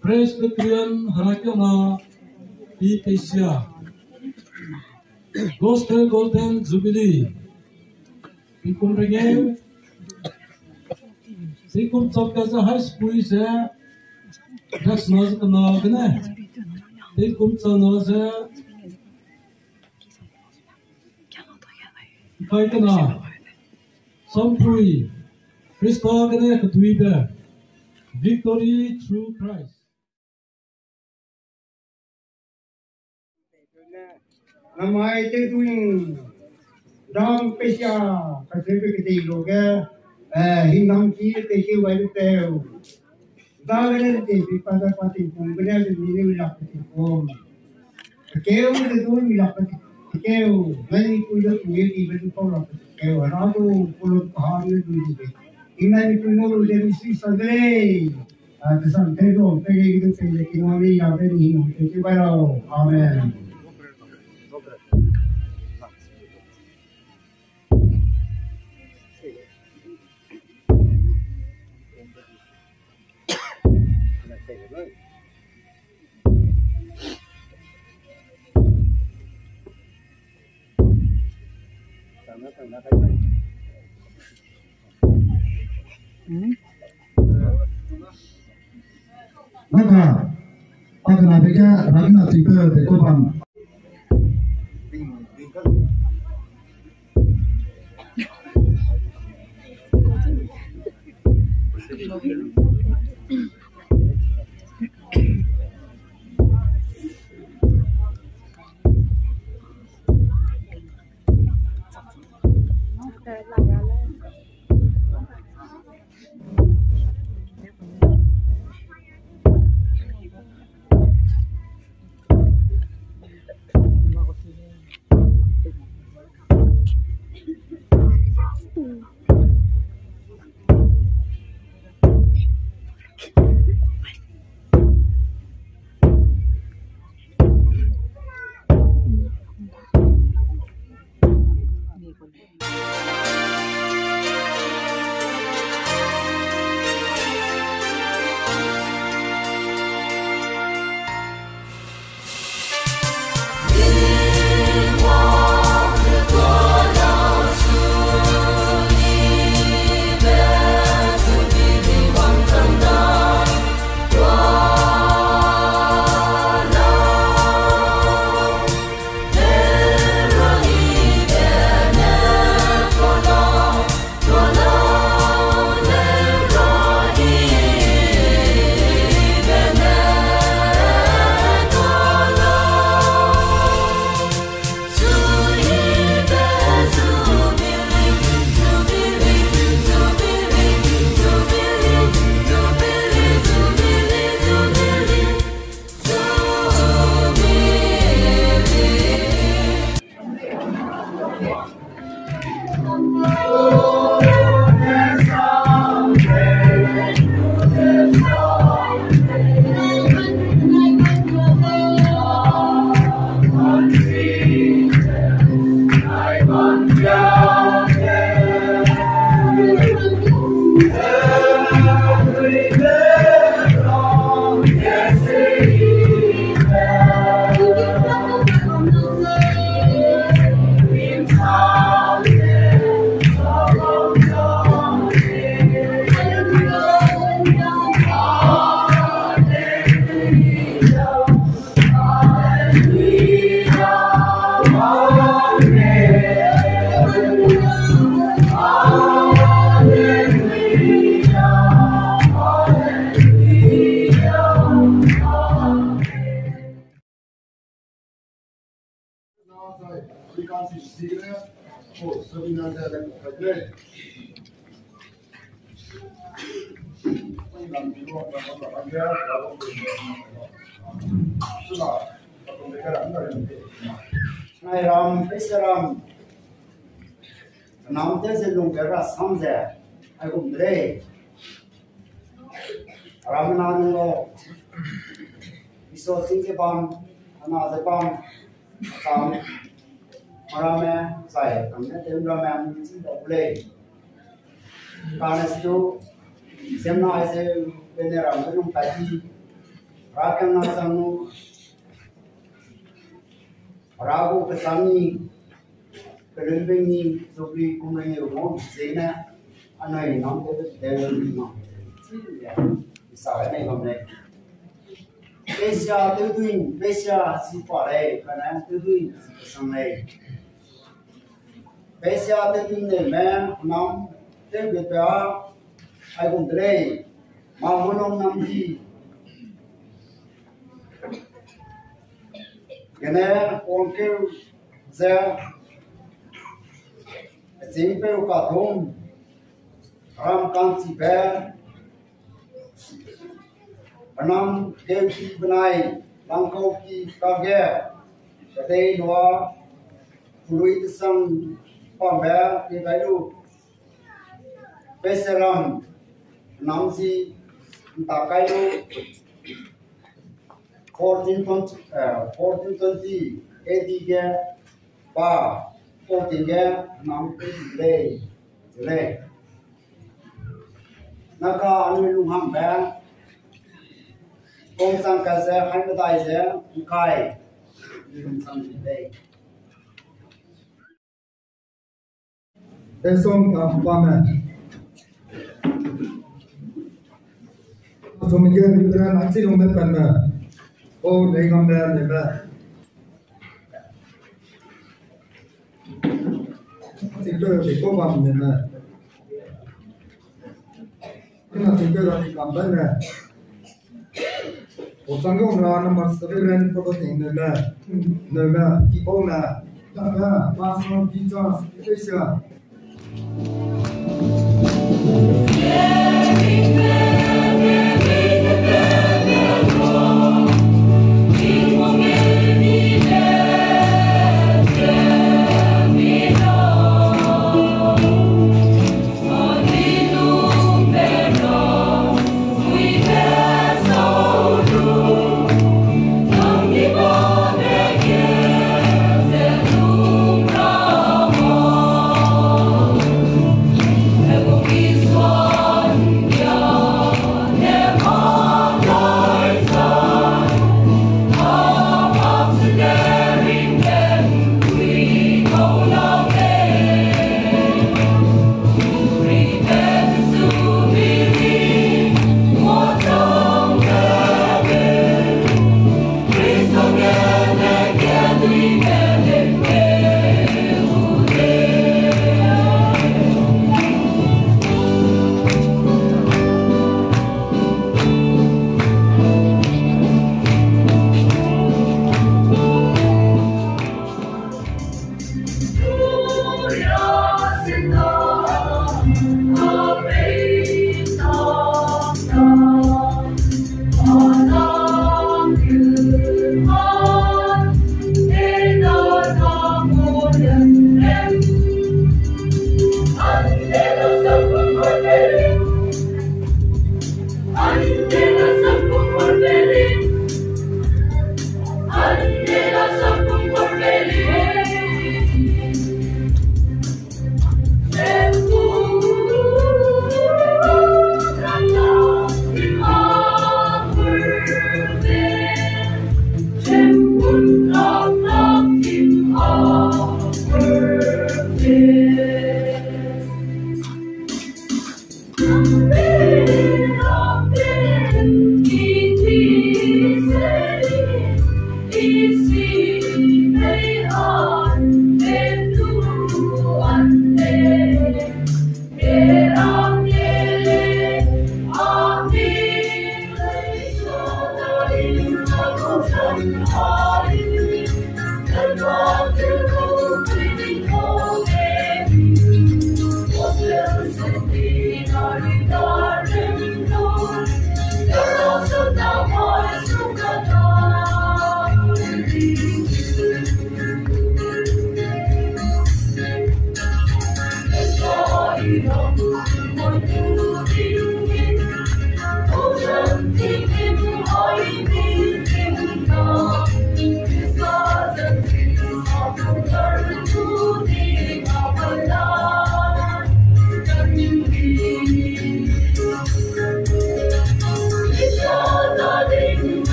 Presbyterian RAKI P.peisia Gospel Golden Jubilee Pikum ringem Pikum chapkaza high school se das noz kana gane Pikum chanoze Kaitana Sampui Christo gane keyibe Victory through Christ. Namai ting dam pesia PCI kiti loge hinam ki teki wali teu dagene te pada pati kumbene ni mila pati kom keu de tu mila pati keu nani kuyo kuye ki betu kola keu radu kulo kahani du ni inani kuyo de misi sagre tesan tedo pege gitu pege kinoni ya be ni teki baro amen. Maka pada nabinya ragna tiga tekopam. Ram Pesaram Nam Milung Samze Delei Ramanango Iso TINGCHOA Anazapam Sam Marame Sai Kamne Teume Delei Kanestu xem nói sẽ bên này làm cái trong tài chi ra cái nào sang nu ra bộ cái sang ni cái đơn vị ni Jubilee cũng là nhiều món gì nè anh này nóng cái đều nóng sao cái này không này P.peisia P.peisia si quả đây cái này teume sang này P.peisia teume này mẹ nóng thế biệt đó ai cũng đây mà muốn ông năm gì cái này con kêu ra chính kêu cả thùng ram can si bé năm kêu chi bên này đang câu chi cao ghé cái đây nó phụ nữ sang con bé thì cái đủ P.peisia năm gì ta cái đủ 1420 AD के पा 14 के नाम के delei नका अनुलुम हम बे कोम संग का से हाई बताई से उकाई अनुलुम संग delei Esong pame. Jomige bitra nanti jombe panna. Oh, nei gambe nebe. Tikdo tikko bam nebe. Kena tikdo rani gambe ne. Osango rana marsaberen foto ting nebe. Nebe tipo na. Tanga pasno pizza P.peisia.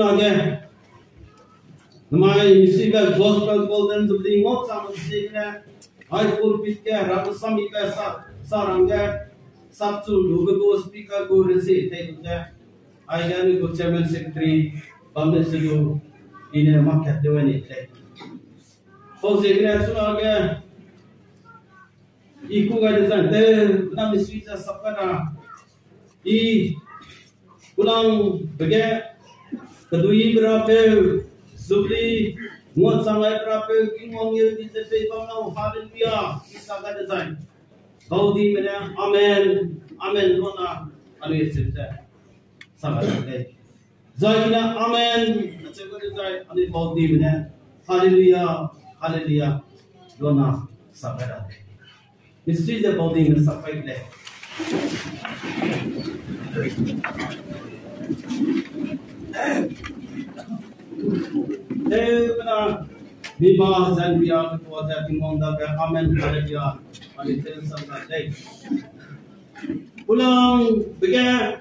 sunage namai Misuiyibe Gospel Golden Jubilee ngot sama sikne Aipau pitke rabu samike sarangge sabtu lugu speaker go resi tekute aigani go chairman secretary bamne sidu ine market dewani tek so sikne sunage iku ga desan te na Misuiyibe sapana I ulang bege kedui berapa Jubilee ngot sangai berapa kingong ye di sepe pangau haleluya isa ga design ngaudi mena amen amen lona anu sita sama dai zaina amen ache ga design anu ngaudi mena haleluya haleluya lona sabara Misuiyibe ngaudi mena sapai dai Kena bima dan biar kepada tinggal dah amen haleluya ani tensan dai ulang bega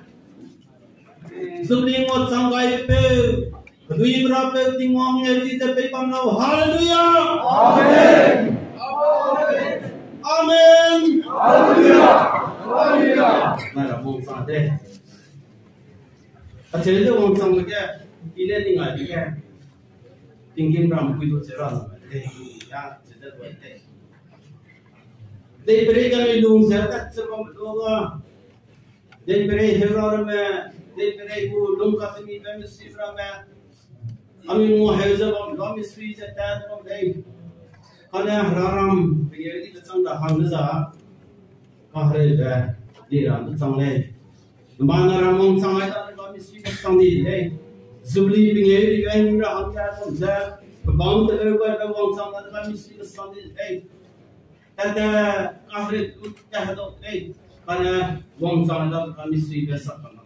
Jubilee ngot sanggai pe kedui berapa tinggal ngerti sampai pangau haleluya amen amen haleluya haleluya nara mong sang dai aceh tu mong sang bega ini tinggal dia tinggi ram kuitu cerah ya cerita buat deh beri kami Milung serta sebab doa deh beri Hera deh beri bu lungkat ini kami sifra kami mau Heleu kami Misuiyi serta deh karena haram begini kita dah hamzah kahre dah dia tu sangat mana ramong sangat kami Misuiyi sangat deh Jubilee pinggir dengan murah angkat saja, bang terlepas bang sama dengan Misuiyi sendiri. Kata kahret utah tu, karena bang sama dengan Misuiyi besar sama.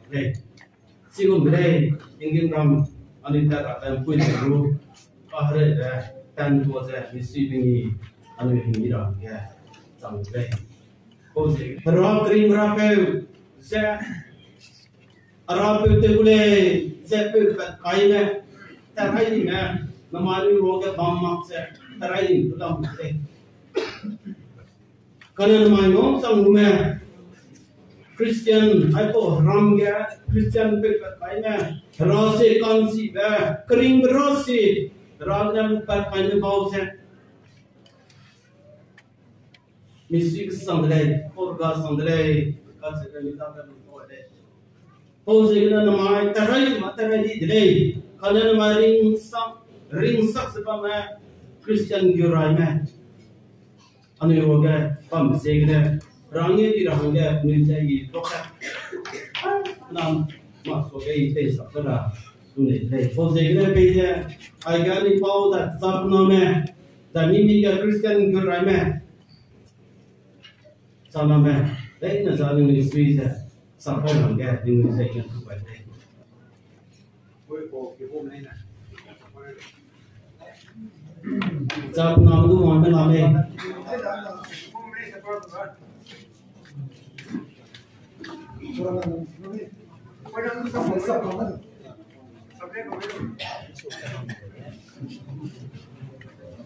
Siapa beri ingin ram anita rakyat pun terus kahret tan tu saja Misuiyi pinggir anu hingira ya sama. Kau sih berapa kering berapa saya Arab itu boleh seperti keyibe terai ni namari roga bammak se terai tu dah mesti. Kerana namanya sang rumah Christian Aipau ramga Christian keyibe rasa kansi kering berasi ramnya lupa keyibe bau se Misuiyi sandalai orga sandalai kasi kita dah lupa. Kau segera nama terai di delei kerana nama ring sak sebab Christian gerai anu yoga pam segera rangi di rangi misuiyi tokat nam masuk itu sakra tunai delei kau segera peja agani pau dah sab nama dah mimi ke Christian gerai sama delei na saling Misuiyi sampai langgar di Indonesia yang terbaik. Jawab nama tu mana nama?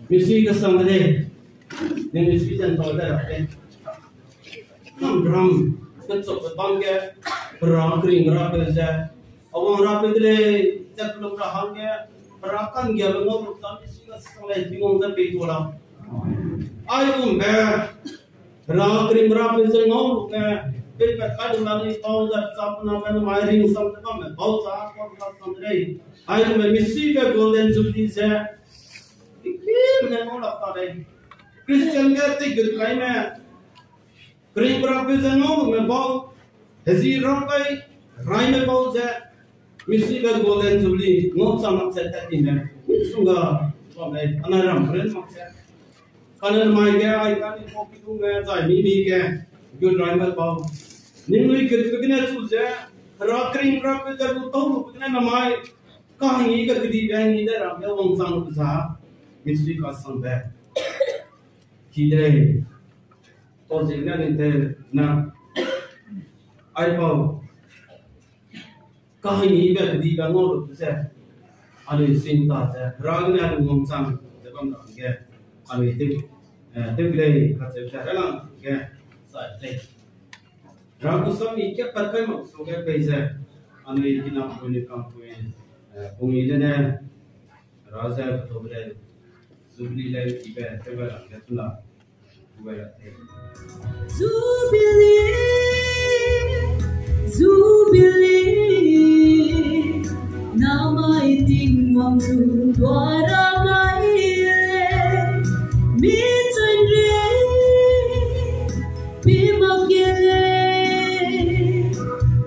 Misuiyi kesam deh, yang Misuiyi jangan tahu dah. Drum Kecok bangga berakring berapa saja. Awang rapi tu le, tak perlu berahangnya berakan dia bengok tapi sih sampai bingung sampai itu lah. Ayo berakring berapa saja ngau Pilih kadu lagi tahu dah siapa nama wiring sampai kami bau sah kau sampai. Ayo Misuiyibe Golden Jubilee saya. Ini mana nak tahu? Christian kerti gitu lainnya. Kering berapa jano membau hasil ramai rai membau je Misuiyibe Golden Jubilee ngop sama saya timnya sungguh sampai anaram keren maksud karena Mage aikani kopi tu saya mimi ke good rai membau nimui kerja tu je kering berapa jano tahu kerana namai kahini kerja yang ini ram ya wang sang besar Misuiyi sampai kidai Kau jangan itu na Aipau kahini iba kedi bangun tu saya Ani sinta je ragni anu ngomchang jabam na ge ani delei khatse chalang ge sai le ragu sami ke patkai mak so ge peise ani kinam puni kampui pungi ne raja tobre Jubilee le ibe tebala ge tula ubaya Jubilee namai ting wang su dwara mai mi chân re mi makele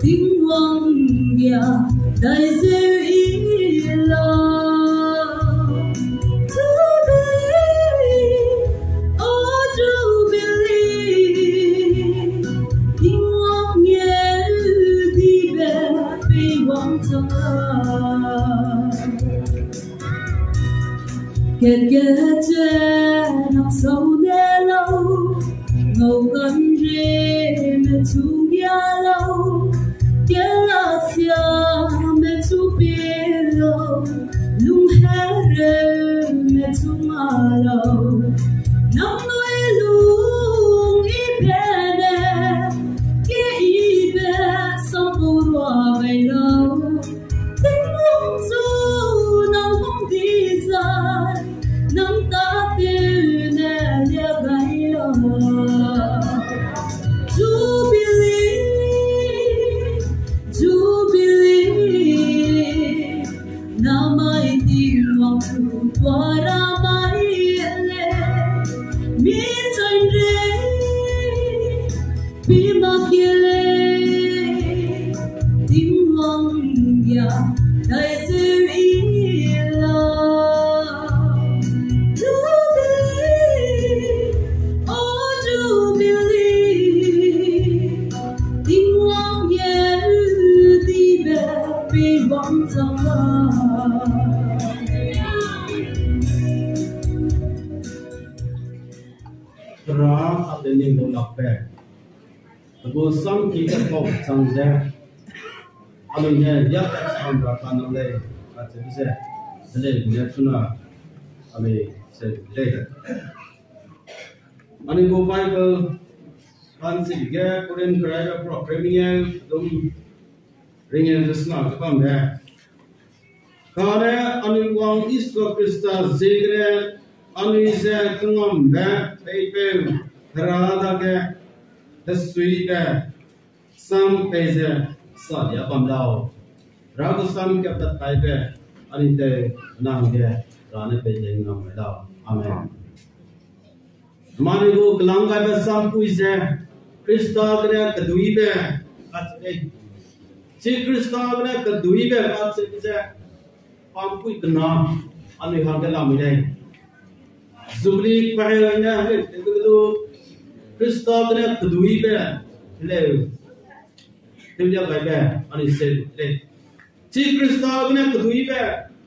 ting wang ya dai se ilo Jubilee oh Jubilee ting wang ya di be bi wang chang Get nắp sâu đê lâu ngầu gần rê mẹ chú bia lâu kia là xia mẹ chú bia lâu lung hè rê mẹ chú mà lâu năm nuôi lung y bè nè kia y bè sông bù rùa về lâu tình lung du nằm không đi dài nắm ta tên lia gai lo Jubilee namai ting wang su dwara mai le mi chân re bi makele ting wang ya dai se ilo Ram adening do lakpe. Abu sam ki ka ko changze. Alu ne yak sam ra kanale atse se ne suna ame se le. Ani go Bible kan si ge Korean prayer programming dum ringen desna kam ne. Kare ani wang Iswa Krista zegre ani se kungam ne Aipau Hera ke Misuiyibe Rasam peise sadia pamlao ragu sam ke patai be ani te nang ge rane peise ngam lao amen mani go klanga be sam puise Krista gre keyibe atse si Krista gre keyibe atse se pampui kena ani hargala midai Jubilee pahayana he tegudu Krista gre keyibe Heleu Dia baik ani sel le si Krista gre keyibe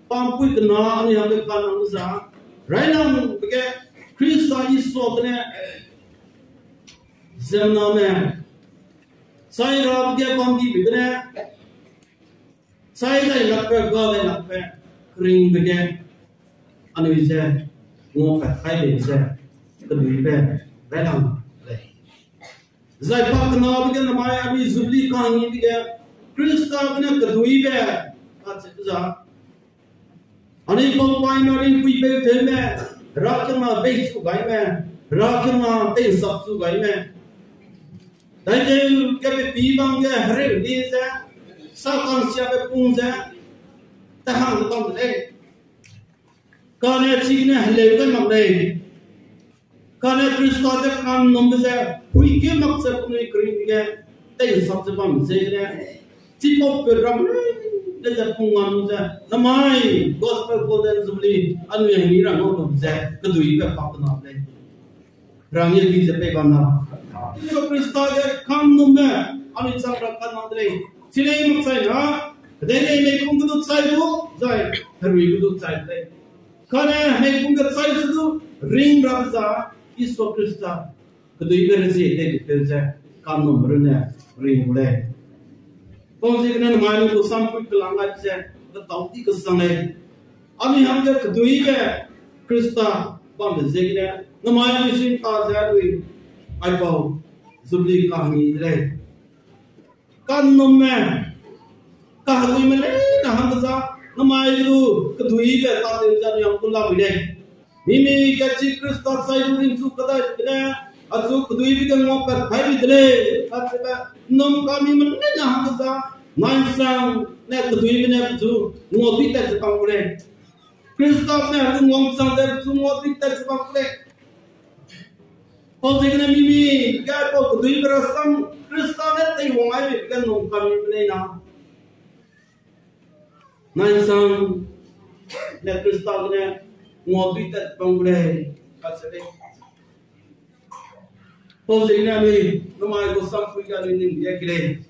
pampui kena ani hargala nusa rainam bege Krista iso gre zemna me sai rab ge pamdi bidre sai dai lakpe gale lakpe ring bege ani se ngo ka khai be se keyibe rainam Zai pak na bige na mai ami Jubilee ka ngi bige Krista gna keyibe atse za ani pong pai no ring pui be teume rakna be su gai me rakna te sap su gai me dai je ke be pi bang ge hre di za sa kan sia be pung za ta hang tong le ka ne chi ne Heleu ka mak dai Karena Kristus ada kan nombor pui ke maksud puni kering ke, tapi sabtu pam saya cipop beram, dia pungan saya, namai gospel golden Jubilee, anu yang ini orang orang saya keyibe pak kenal deh, orangnya di sepe bana. So Kristus ada kan nombor, anu cakap kenal deh, sini maksud saya, dari mereka kedut saya tu, saya terus kedut saya deh. Karena mereka kedut saya tu ring rasa. Iswa Krista keyibe resi te peise kam nomor ne ring le kong se kena manu ko sampui kelanga se ke tauti ke sangai Ani hamja keyibe Krista bang zegna namaya isin ta zadui Aipau Jubilee kahani delei kan nomme kahani mele na hamza namaya lu keyibe ta de jan yang kula bide mimi gachi Krista sai rin su kada bide azu keyibe kan ngok khai delei katba nom kami mele na hamza nansang ne keyibe ne zu ngodi ta jepang bide Krista ne lu ngom sang de zu ngodi ta jepang bide Kalau kita mimi, kita pun Misuiyibe Rasam, Krista net tay wang ay kan nung kami play na. Nansang net Krista ne ngaudi tat pangulay kasere. Kalau kita mimi, namay ko sampai kita ni dia kile.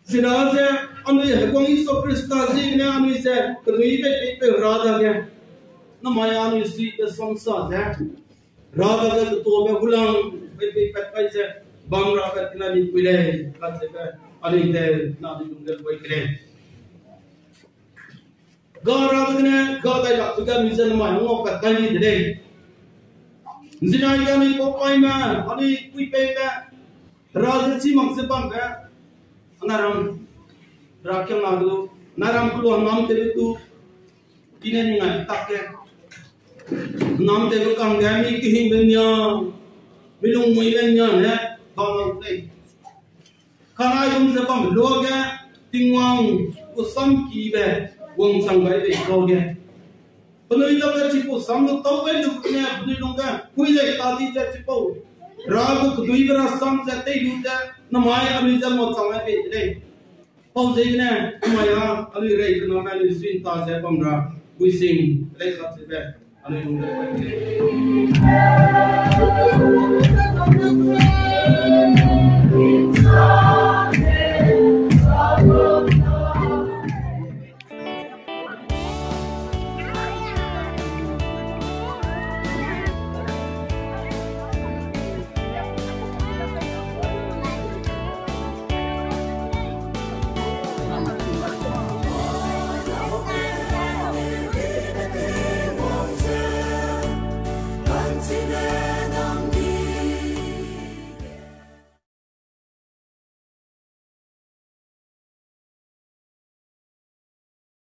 Sinasa anu hekong iso Krista sih ne anu ise Misuiyibe pe rada ke. Namay anu isi samsa ne. Raga ka teume gulang pat se bang raga tina ni pile katse ka ani te na ni dungel boy kre gara ne ga da ya tuga misan ma ngo ka kani de zinai ga ni ko pai ma ani kui pe ka raga chi mang se bang ka anaram rakyam na do naram ku nam te tu kine ni ngai tak ke Nam te ko kang gami kihin benya Milung mai benya ne bang te Kana yum se bang loge tingwang ko sam ki be wang sang bai be loge Panoi da ka chi ko sam no to be du ne Milung ka kui le ta di ja chi po Ra ko Misuiyibe Rasam se te du ja na mai ami ja mo sang be le Pau je ne maya ali re na ma ni sin ta se bang ra kui sing le ka se be Heleu.